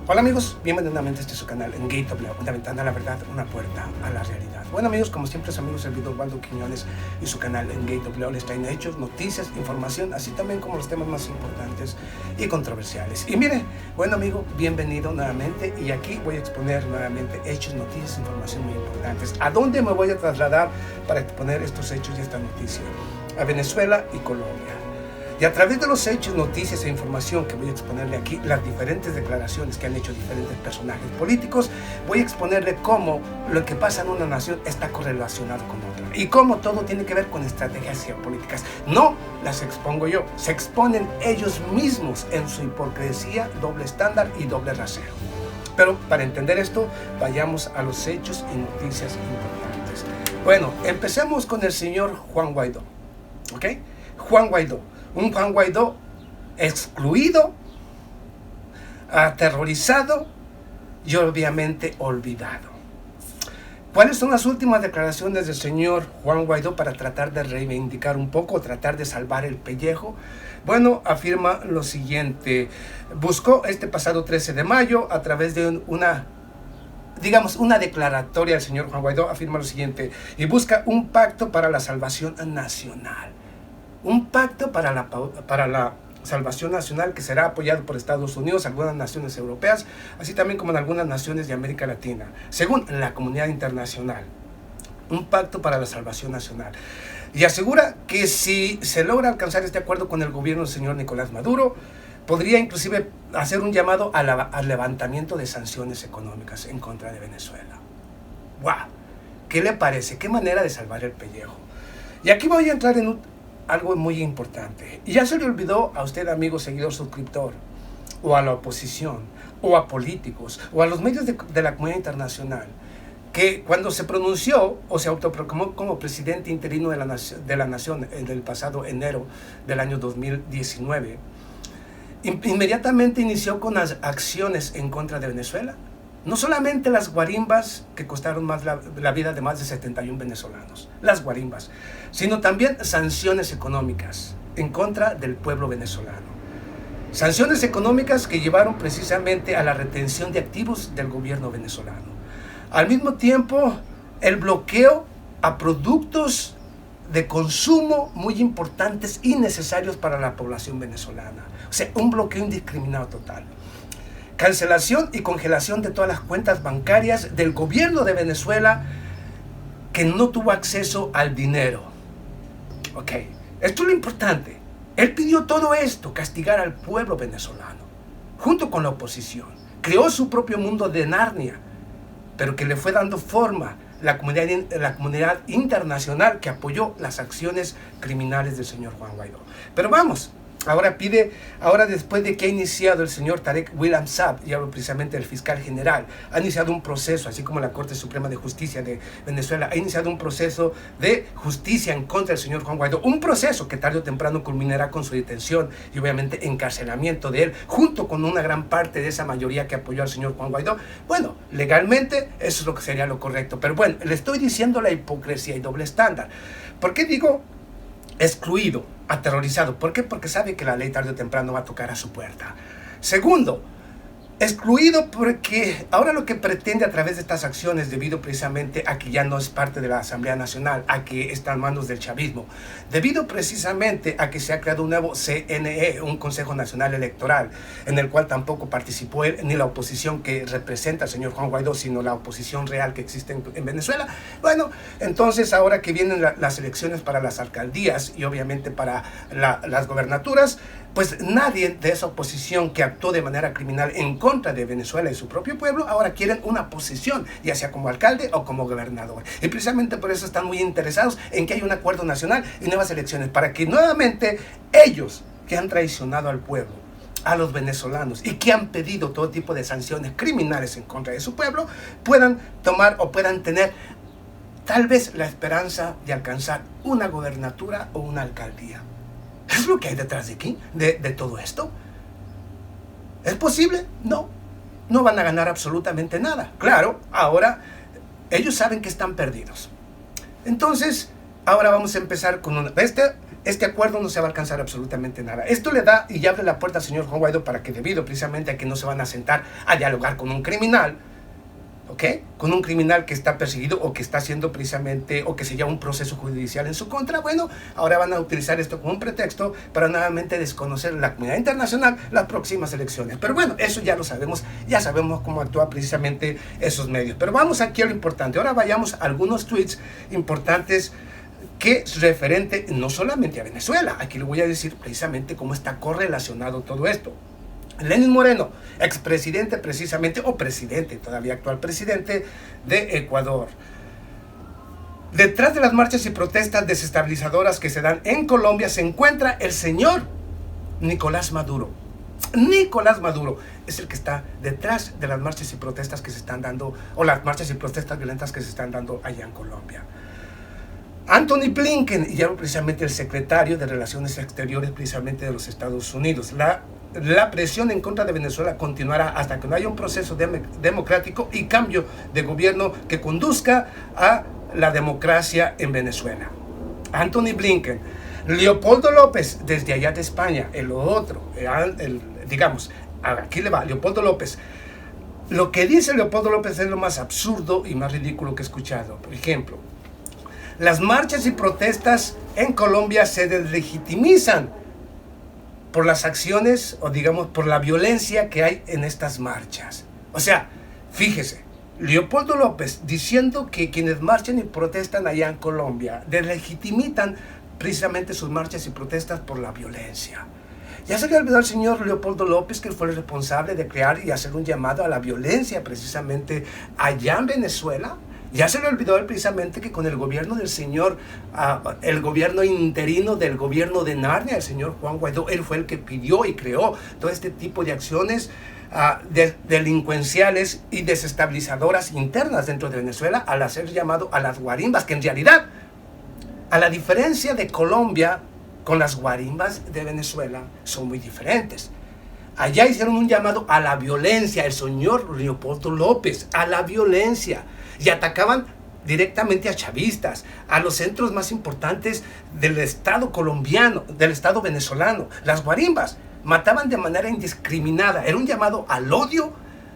Hola amigos, bienvenidos nuevamente a este su canal en Gateway, una ventana a la verdad, una puerta a la realidad. Bueno amigos, como siempre es amigos servidor Waldo Quiñones y su canal en Gateway les traen hechos, noticias, información, así también como los temas más importantes y controversiales. Y mire, bueno amigo, bienvenido nuevamente y aquí voy a exponer nuevamente hechos, noticias, información muy importantes. ¿A dónde me voy a trasladar para exponer estos hechos y esta noticia? A Venezuela y Colombia. Y a través de los hechos, noticias e información que voy a exponerle aquí, las diferentes declaraciones que han hecho diferentes personajes políticos, voy a exponerle cómo lo que pasa en una nación está correlacionado con otra y cómo todo tiene que ver con estrategias geopolíticas. No las expongo yo, se exponen ellos mismos en su hipocresía, doble estándar y doble rasero. Pero para entender esto, vayamos a los hechos y noticias importantes. Bueno, empecemos con el señor Juan Guaidó, ¿ok? Juan Guaidó. Un Juan Guaidó excluido, aterrorizado y obviamente olvidado. ¿Cuáles son las últimas declaraciones del señor Juan Guaidó para tratar de reivindicar un poco, tratar de salvar el pellejo? Bueno, afirma lo siguiente. Buscó este pasado 13 de mayo a través de una declaratoria del señor Juan Guaidó, afirma lo siguiente, y busca un pacto para la salvación nacional. Un pacto para la salvación nacional que será apoyado por Estados Unidos, algunas naciones europeas, así también como en algunas naciones de América Latina, según la comunidad internacional. Un pacto para la salvación nacional. Y asegura que si se logra alcanzar este acuerdo con el gobierno del señor Nicolás Maduro, podría inclusive hacer un llamado al levantamiento de sanciones económicas en contra de Venezuela. ¡Wow! ¿Qué le parece? ¿Qué manera de salvar el pellejo? Y aquí voy a entrar en algo muy importante. Y ya se le olvidó a usted, amigo, seguidor, suscriptor, o a la oposición, o a políticos, o a los medios de la comunidad internacional, que cuando se pronunció o se autoproclamó como presidente interino de la nación en el pasado enero del año 2019, inmediatamente inició con las acciones en contra de Venezuela. No solamente las guarimbas que costaron más la vida de más de 71 venezolanos, las guarimbas, sino también sanciones económicas en contra del pueblo venezolano. Sanciones económicas que llevaron precisamente a la retención de activos del gobierno venezolano. Al mismo tiempo, el bloqueo a productos de consumo muy importantes y necesarios para la población venezolana. O sea, un bloqueo indiscriminado total. Cancelación y congelación de todas las cuentas bancarias del gobierno de Venezuela que no tuvo acceso al dinero. Ok, esto es lo importante. Él pidió todo esto, castigar al pueblo venezolano, junto con la oposición. Creó su propio mundo de Narnia, pero que le fue dando forma la comunidad internacional que apoyó las acciones criminales del señor Juan Guaidó. Pero vamos. Ahora después de que ha iniciado el señor Tarek William Saab, y hablo precisamente del fiscal general, ha iniciado un proceso, así como la Corte Suprema de Justicia de Venezuela, ha iniciado un proceso de justicia en contra del señor Juan Guaidó, un proceso que tarde o temprano culminará con su detención y obviamente encarcelamiento de él, junto con una gran parte de esa mayoría que apoyó al señor Juan Guaidó. Bueno, legalmente eso es lo que sería lo correcto, pero bueno, le estoy diciendo la hipocresía y doble estándar. ¿Por qué digo excluido, aterrorizado? ¿Por qué? Porque sabe que la ley tarde o temprano va a tocar a su puerta. Segundo, excluido porque ahora lo que pretende a través de estas acciones, debido precisamente a que ya no es parte de la Asamblea Nacional, a que está en manos del chavismo, debido precisamente a que se ha creado un nuevo CNE, un Consejo Nacional Electoral, en el cual tampoco participó él ni la oposición que representa al señor Juan Guaidó, sino la oposición real que existe en Venezuela. Bueno, entonces ahora que vienen las elecciones para las alcaldías y obviamente para las gobernaturas, pues nadie de esa oposición que actuó de manera criminal en contra de Venezuela y su propio pueblo, ahora quieren una posición, ya sea como alcalde o como gobernador. Y precisamente por eso están muy interesados en que haya un acuerdo nacional y nuevas elecciones, para que nuevamente ellos, que han traicionado al pueblo, a los venezolanos y que han pedido todo tipo de sanciones criminales en contra de su pueblo, puedan tomar o puedan tener tal vez la esperanza de alcanzar una gobernatura o una alcaldía. ¿Es lo que hay detrás de aquí, de todo esto? ¿Es posible? No. No van a ganar absolutamente nada. Claro, ahora ellos saben que están perdidos. Entonces, ahora vamos a empezar con este acuerdo no se va a alcanzar absolutamente nada. Esto le da y abre la puerta al señor Juan Guaidó para que, debido precisamente a que no se van a sentar a dialogar con un criminal, ¿ok? Con un criminal que está perseguido o que está haciendo precisamente, o que se lleva un proceso judicial en su contra, bueno, ahora van a utilizar esto como un pretexto para nuevamente desconocer la comunidad internacional las próximas elecciones. Pero bueno, eso ya lo sabemos, ya sabemos cómo actúa precisamente esos medios. Pero vamos aquí a lo importante. Ahora vayamos a algunos tweets importantes que es referente no solamente a Venezuela. Aquí le voy a decir precisamente cómo está correlacionado todo esto. Lenín Moreno, expresidente precisamente, o presidente, todavía actual presidente de Ecuador. Detrás de las marchas y protestas desestabilizadoras que se dan en Colombia se encuentra el señor Nicolás Maduro. Nicolás Maduro es el que está detrás de las marchas y protestas que se están dando, o las marchas y protestas violentas que se están dando allá en Colombia. Anthony Blinken, y ya precisamente el secretario de Relaciones Exteriores precisamente de los Estados Unidos. La presión en contra de Venezuela continuará hasta que no haya un proceso democrático y cambio de gobierno que conduzca a la democracia en Venezuela. Anthony Blinken. Leopoldo López, desde allá de España, digamos, aquí le va, Leopoldo López. Lo que dice Leopoldo López es lo más absurdo y más ridículo que he escuchado. Por ejemplo, las marchas y protestas en Colombia se deslegitimizan por las acciones, o digamos por la violencia que hay en estas marchas. O sea, fíjese, Leopoldo López diciendo que quienes marchan y protestan allá en Colombia deslegitimitan precisamente sus marchas y protestas por la violencia. Ya se le olvidó al señor Leopoldo López que fue el responsable de crear y hacer un llamado a la violencia precisamente allá en Venezuela. Ya se le olvidó precisamente que con el gobierno del señor, el gobierno interino del gobierno de Narnia, el señor Juan Guaidó, él fue el que pidió y creó todo este tipo de acciones delincuenciales y desestabilizadoras internas dentro de Venezuela, al hacer llamado a las guarimbas, que en realidad, a la diferencia de Colombia, con las guarimbas de Venezuela son muy diferentes. Allá hicieron un llamado a la violencia, el señor Leopoldo López, a la violencia. Y atacaban directamente a chavistas, a los centros más importantes del Estado colombiano, del Estado venezolano. Las guarimbas mataban de manera indiscriminada. Era un llamado al odio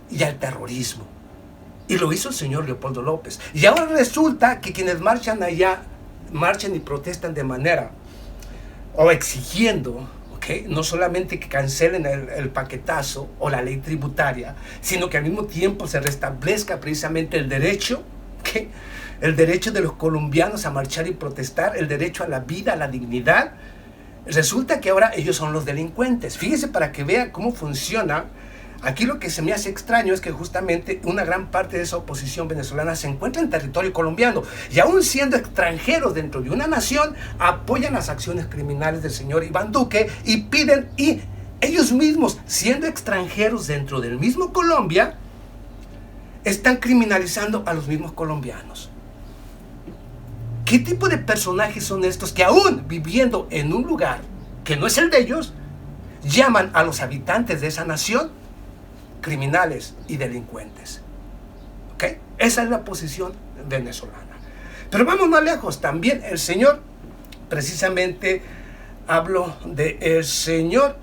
y al terrorismo. Y lo hizo el señor Leopoldo López. Y ahora resulta que quienes marchan allá, marchan y protestan de manera, o exigiendo, no solamente que cancelen el paquetazo o la ley tributaria, sino que al mismo tiempo se restablezca precisamente el derecho, el derecho de los colombianos a marchar y protestar, el derecho a la vida, a la dignidad. Resulta que ahora ellos son los delincuentes. Fíjese para que vea cómo funciona. Aquí lo que se me hace extraño es que justamente una gran parte de esa oposición venezolana se encuentra en territorio colombiano y aún siendo extranjeros dentro de una nación, apoyan las acciones criminales del señor Iván Duque y piden, y ellos mismos siendo extranjeros dentro del mismo Colombia, están criminalizando a los mismos colombianos. ¿Qué tipo de personajes son estos que aún viviendo en un lugar que no es el de ellos, llaman a los habitantes de esa nación criminales y delincuentes? Esa es la posición venezolana. Pero vamos más lejos. También el señor, precisamente hablo del señor,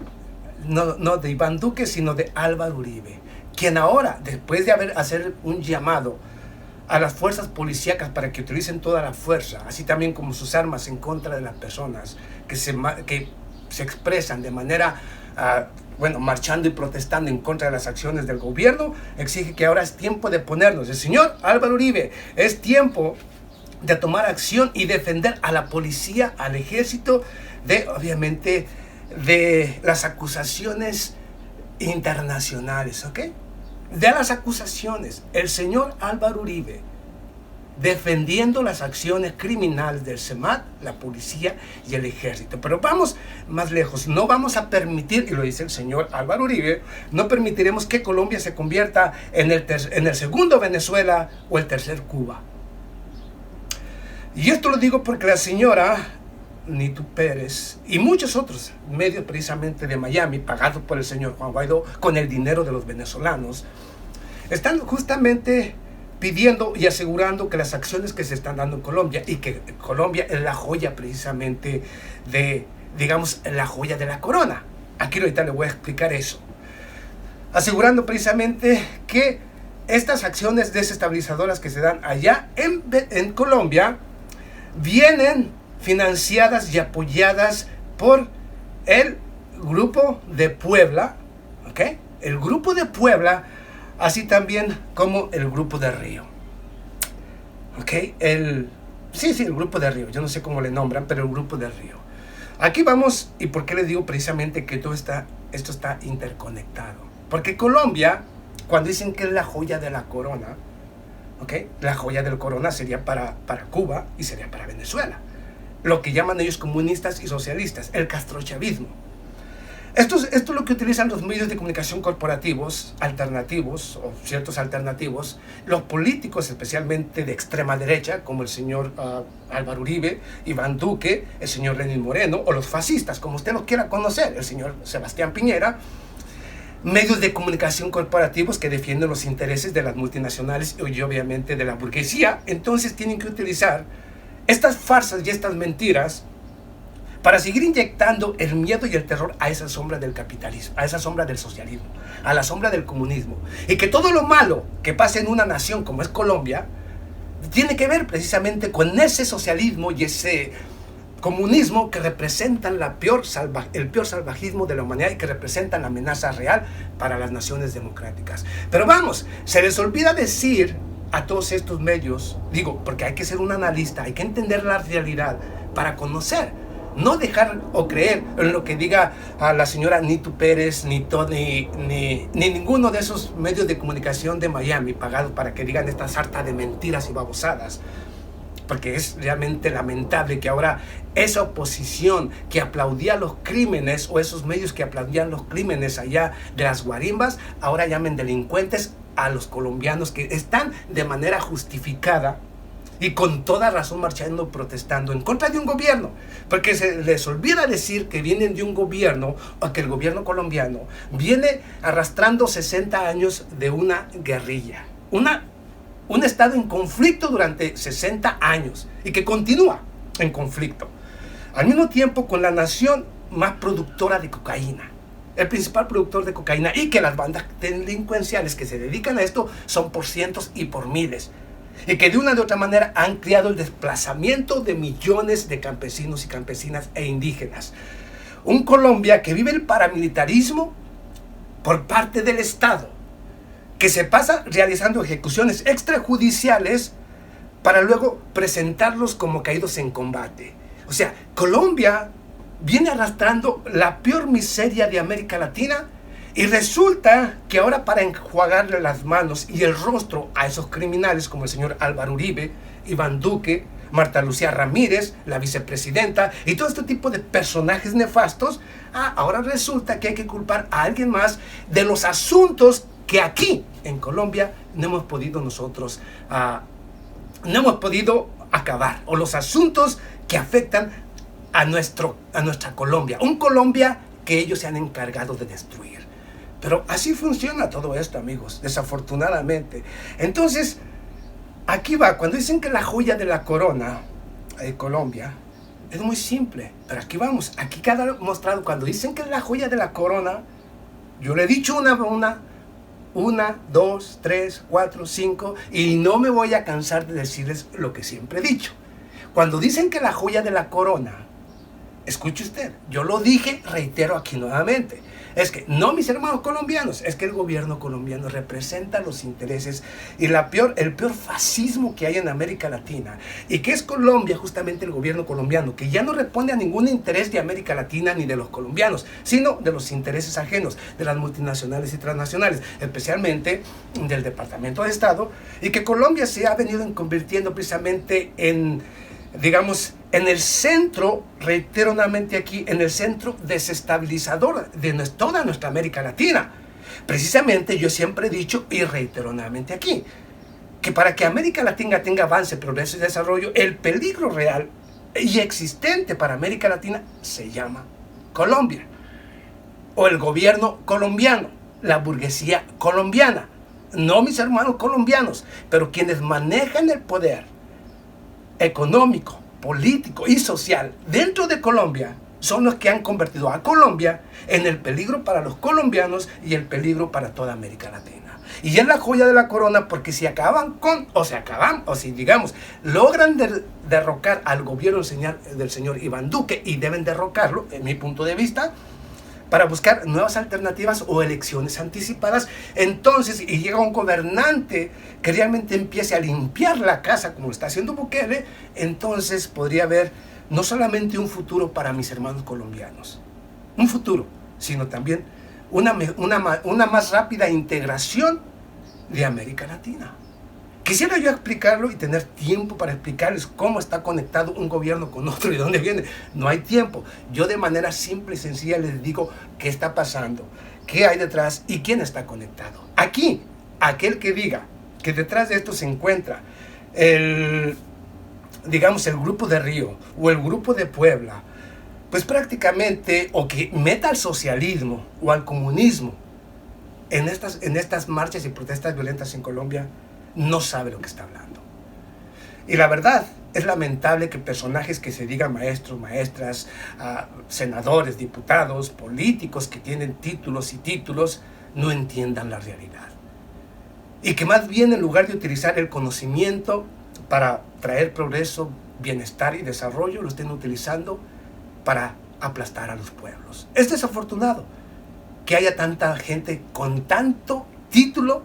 no de Iván Duque, sino de Álvaro Uribe, quien ahora, después de hacer un llamado a las fuerzas policíacas para que utilicen toda la fuerza, así también como sus armas en contra de las personas que se expresan de manera marchando y protestando en contra de las acciones del gobierno, exige que ahora es tiempo de ponernos. El señor Álvaro Uribe, es tiempo de tomar acción y defender a la policía, al ejército, obviamente, de las acusaciones internacionales, de las acusaciones. El señor Álvaro Uribe, defendiendo las acciones criminales del SEMAT, la policía y el ejército. Pero vamos más lejos. No vamos a permitir, y lo dice el señor Álvaro Uribe, no permitiremos que Colombia se convierta en el segundo Venezuela o el tercer Cuba. Y esto lo digo porque la señora Nitu Pérez y muchos otros medios precisamente de Miami, pagados por el señor Juan Guaidó con el dinero de los venezolanos, están justamente pidiendo y asegurando que las acciones que se están dando en Colombia, y que Colombia es la joya precisamente de, digamos, la joya de la corona. Aquí ahorita le voy a explicar eso. Asegurando precisamente que estas acciones desestabilizadoras que se dan allá en Colombia vienen financiadas y apoyadas por el Grupo de Puebla, ¿ok? El Grupo de Puebla, así también como el Grupo de Río, ¿ok? El Grupo de Río, yo no sé cómo le nombran, pero el Grupo de Río. Aquí vamos, y por qué les digo precisamente que esto está interconectado. Porque Colombia, cuando dicen que es la joya de la corona, ¿ok? La joya de la corona sería para Cuba y sería para Venezuela. Lo que llaman ellos comunistas y socialistas, el castrochavismo. Esto es lo que utilizan los medios de comunicación corporativos, alternativos, o ciertos alternativos, los políticos especialmente de extrema derecha, como el señor Álvaro Uribe, Iván Duque, el señor Lenín Moreno, o los fascistas, como usted los quiera conocer, el señor Sebastián Piñera. Medios de comunicación corporativos que defienden los intereses de las multinacionales y obviamente de la burguesía. Entonces tienen que utilizar estas farsas y estas mentiras para seguir inyectando el miedo y el terror a esa sombra del capitalismo, a esa sombra del socialismo, a la sombra del comunismo. Y que todo lo malo que pasa en una nación como es Colombia tiene que ver precisamente con ese socialismo y ese comunismo que representan el peor salvajismo de la humanidad y que representan la amenaza real para las naciones democráticas. Pero vamos, se les olvida decir a todos estos medios, digo, porque hay que ser un analista, hay que entender la realidad para conocer, no dejar o creer en lo que diga a la señora Nitu Pérez, ni ninguno de esos medios de comunicación de Miami pagados para que digan esta sarta de mentiras y babosadas. Porque es realmente lamentable que ahora esa oposición que aplaudía los crímenes, o esos medios que aplaudían los crímenes allá de las guarimbas, ahora llamen delincuentes a los colombianos que están de manera justificada y con toda razón marchando, protestando en contra de un gobierno. Porque se les olvida decir que vienen de un gobierno, o que el gobierno colombiano viene arrastrando 60 años de una guerrilla. Un estado en conflicto durante 60 años y que continúa en conflicto. Al mismo tiempo con la nación más productora de cocaína, el principal productor de cocaína, y que las bandas delincuenciales que se dedican a esto son por cientos y por miles. Y que de una u otra manera han creado el desplazamiento de millones de campesinos y campesinas e indígenas. Un Colombia que vive el paramilitarismo por parte del Estado, que se pasa realizando ejecuciones extrajudiciales para luego presentarlos como caídos en combate. O sea, Colombia viene arrastrando la peor miseria de América Latina, y resulta que ahora, para enjuagarle las manos y el rostro a esos criminales como el señor Álvaro Uribe, Iván Duque, Marta Lucía Ramírez, la vicepresidenta, y todo este tipo de personajes nefastos, ahora resulta que hay que culpar a alguien más de los asuntos que aquí en Colombia no hemos podido nosotros, no hemos podido acabar, o los asuntos que afectan a nuestra Colombia, un Colombia que ellos se han encargado de destruir. Pero así funciona todo esto, amigos, desafortunadamente. Entonces, aquí va, cuando dicen que la joya de la corona de Colombia, es muy simple, pero aquí vamos, aquí queda mostrado. Cuando dicen que es la joya de la corona, yo le he dicho una, 2, 3, 4, 5, y no me voy a cansar de decirles lo que siempre he dicho. Cuando dicen que la joya de la corona, escuche usted, yo lo dije, reitero aquí nuevamente, es que no, mis hermanos colombianos, es que el gobierno colombiano representa los intereses y el peor fascismo que hay en América Latina, y que es Colombia, justamente el gobierno colombiano, que ya no responde a ningún interés de América Latina ni de los colombianos, sino de los intereses ajenos de las multinacionales y transnacionales, especialmente del Departamento de Estado, y que Colombia se ha venido convirtiendo precisamente en, digamos, en el centro, reitero nuevamente aquí, en el centro desestabilizador de toda nuestra América Latina. Precisamente yo siempre he dicho, y reitero nuevamente aquí, que para que América Latina tenga avance, progreso y desarrollo, el peligro real y existente para América Latina se llama Colombia, o el gobierno colombiano, la burguesía colombiana. no mis hermanos colombianos, pero quienes manejan el poder económico, político y social dentro de Colombia son los que han convertido a Colombia en el peligro para los colombianos y el peligro para toda América Latina. Y es la joya de la corona, porque si si digamos, logran derrocar al gobierno del señor Iván Duque, y deben derrocarlo, en mi punto de vista, para buscar nuevas alternativas o elecciones anticipadas, entonces, y llega un gobernante que realmente empiece a limpiar la casa como lo está haciendo Bukele, entonces podría haber no solamente un futuro para mis hermanos colombianos, un futuro, sino también una más rápida integración de América Latina. Quisiera yo explicarlo y tener tiempo para explicarles cómo está conectado un gobierno con otro y dónde viene. No hay tiempo. Yo de manera simple y sencilla les digo qué está pasando, qué hay detrás y quién está conectado. Aquí, aquel que diga que detrás de esto se encuentra el grupo de Río o el grupo de Puebla, pues prácticamente, o que meta al socialismo o al comunismo en estas marchas y protestas violentas en Colombia, no sabe lo que está hablando. Y la verdad, es lamentable que personajes que se digan maestros, maestras, senadores, diputados, políticos que tienen títulos y títulos, no entiendan la realidad. Y que más bien, en lugar de utilizar el conocimiento para traer progreso, bienestar y desarrollo, lo estén utilizando para aplastar a los pueblos. Es desafortunado que haya tanta gente con tanto título,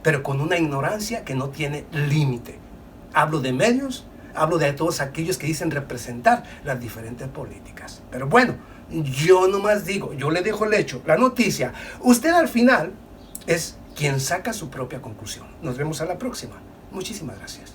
pero con una ignorancia que no tiene límite. Hablo de medios, hablo de todos aquellos que dicen representar las diferentes políticas. Pero bueno, yo nomás digo, yo le dejo el hecho, la noticia. Usted al final es quien saca su propia conclusión. Nos vemos a la próxima. Muchísimas gracias.